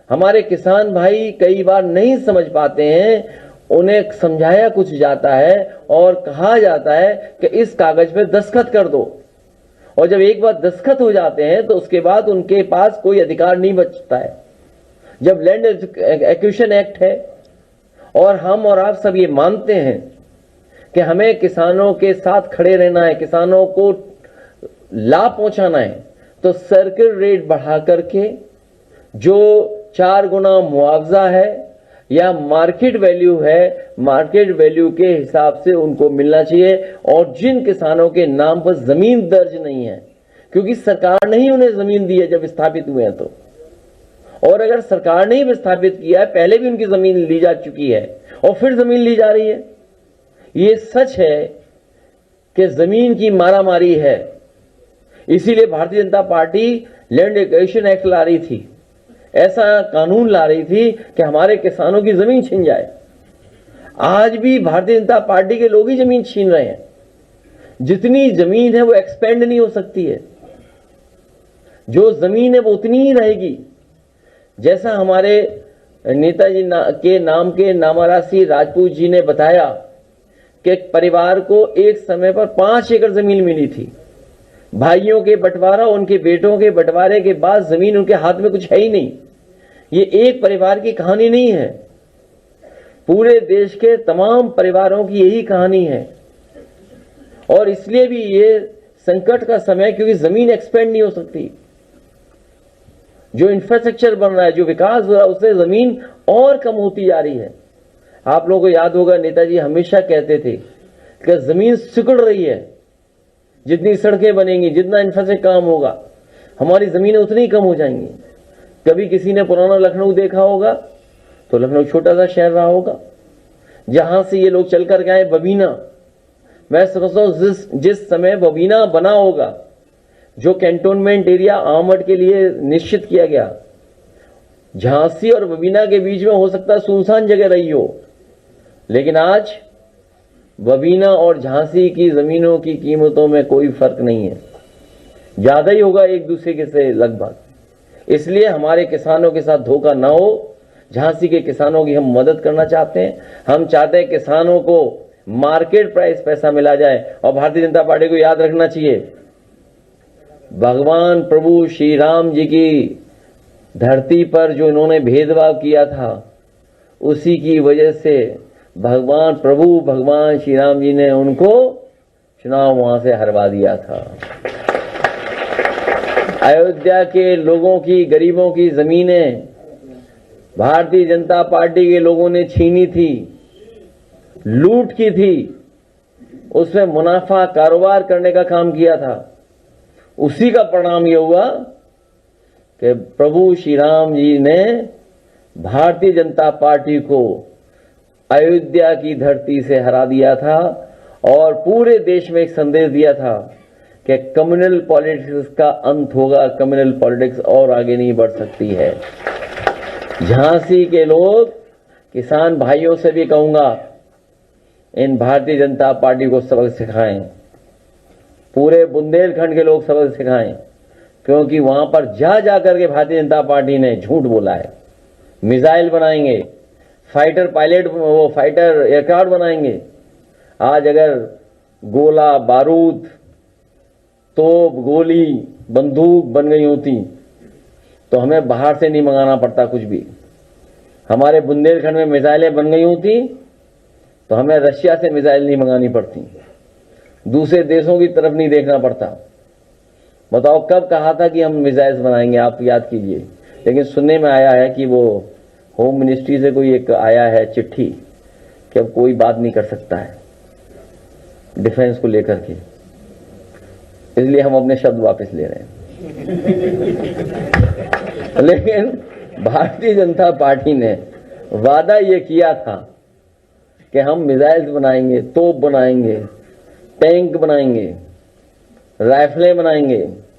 हमारे किसान भाई कई बार नहीं समझ पाते हैं, उन्हें समझाया कुछ जाता है और कहा जाता है कि इस कागज पर दस्तखत कर दो, और जब एक बार दस्तखत हो जाते हैं तो उसके बाद उनके पास कोई अधिकार नहीं बचता है। जब लैंड एक्विजिशन एक्ट है और हम और आप सब ये मानते हैं कि हमें किसानों के साथ खड़े रहना है, किसानों को लाभ पहुंचाना है, तो सर्किल रेट बढ़ा करके जो 4 गुना मुआवजा है या मार्केट वैल्यू है, मार्केट वैल्यू के हिसाब से उनको मिलना चाहिए। और जिन किसानों के नाम पर जमीन दर्ज नहीं है, क्योंकि सरकार ने ही उन्हें जमीन दी है जब स्थापित हुए हैं, तो और अगर सरकार ने ही विस्थापित किया है, पहले भी उनकी जमीन ली जा चुकी है और फिर जमीन ली जा रही है। ये सच है कि जमीन की मारामारी है, इसीलिए Bharatiya Janata party land acquisition act ला रही थी, ऐसा कानून ला रही थी कि हमारे किसानों की जमीन छीन जाए। आज भी भारतीय जनता पार्टी के लोग ही जमीन छीन रहे हैं। जितनी जमीन है वो एक्सपेंड नहीं हो सकती है, जो जमीन है वो उतनी ही रहेगी। जैसा हमारे नेताजी के नाम के नामारासी राजपूत जी ने बताया कि परिवार को एक समय पर 5 एकड़ जमीन मिली थी, भाइयों के बंटवारा, उनके बेटों के बंटवारे के बाद जमीन उनके हाथ में कुछ है ही नहीं। ये एक परिवार की कहानी नहीं है, पूरे देश के तमाम परिवारों की यही कहानी है। और इसलिए भी ये संकट का समय, क्योंकि जमीन एक्सपेंड नहीं हो सकती। जो इंफ्रास्ट्रक्चर बन रहा है, जो विकास हो रहा है, उससे जमीन और कम होती जा रही है। आप लोगों को याद होगा, नेताजी हमेशा कहते थे कि जमीन सिकुड़ रही है, जितनी सड़कें बनेंगी, जितना इंफ्रास्ट्रक्चर काम होगा, हमारी जमीनें उतनी ही कम हो जाएंगी। कभी किसी ने पुराना लखनऊ देखा होगा, तो लखनऊ छोटा सा शहर रहा होगा, जहां से ये लोग चल कर गए बबीना। मैं समझता हूं जिस समय बबीना बना होगा, जो कैंटोनमेंट एरिया आमड के लिए निश्चित किया गया, झांसी और बबीना के बीच में हो सकता है सुनसान जगह रही हो, लेकिन आज बबीना और झांसी की जमीनों की कीमतों में कोई फर्क नहीं है, ज्यादा ही होगा एक दूसरे के से लगभग। इसलिए हमारे किसानों के साथ धोखा ना हो। झांसी के किसानों की हम मदद करना चाहते हैं। हम चाहते हैं किसानों को मार्केट प्राइस पैसा मिला जाए। और भारतीय जनता पार्टी को याद रखना चाहिए, भगवान प्रभु श्री राम जी की धरती पर जो इन्होंने भेदभाव किया था, उसी की वजह से भगवान श्री राम जी ने उनको चुनाव वहां से हरवा दिया था। अयोध्या के लोगों की, गरीबों की जमीनें भारतीय जनता पार्टी के लोगों ने छीनी थी, लूट की थी, उसमें मुनाफा कारोबार करने का काम किया था। उसी का परिणाम यह हुआ कि प्रभु श्री राम जी ने भारतीय जनता पार्टी को अयोध्या की धरती से हरा दिया था और पूरे देश में एक संदेश दिया था कि कम्युनल पॉलिटिक्स का अंत होगा, कम्युनल पॉलिटिक्स और आगे नहीं बढ़ सकती है। झांसी के लोग किसान भाइयों से भी कहूंगा, इन भारतीय जनता पार्टी को सबक सिखाएं, पूरे बुंदेलखंड के लोग सबक सिखाएं, क्योंकि वहां पर जा करके भारतीय जनता पार्टी ने झूठ बोला है। मिसाइल बनाएंगे, फाइटर पायलट, वो फाइटर एयरक्राफ्ट बनाएंगे। आज अगर गोला बारूद, तोप, गोली, बंदूक बन गई होती तो हमें बाहर से नहीं मंगाना पड़ता कुछ भी। हमारे बुंदेलखंड में मिसाइलें बन गई होती तो हमें रशिया से मिसाइल नहीं मंगानी पड़ती, दूसरे देशों की तरफ नहीं देखना पड़ता। बताओ कब कहा था कि हम मिसाइल्स बनाएंगे, आप याद कीजिए। लेकिन सुनने में आया है कि वो होम मिनिस्ट्री से कोई एक आया है चिट्ठी कि अब कोई बात नहीं कर सकता है डिफेंस को लेकर के, इसलिए हम अपने शब्द वापस ले रहे हैं। लेकिन भारतीय जनता पार्टी ने वादा ये किया था कि हम मिसाइल्स बनाएंगे, तोप बनाएंगे, टैंक बनाएंगे, राइफलें बनाएंगे,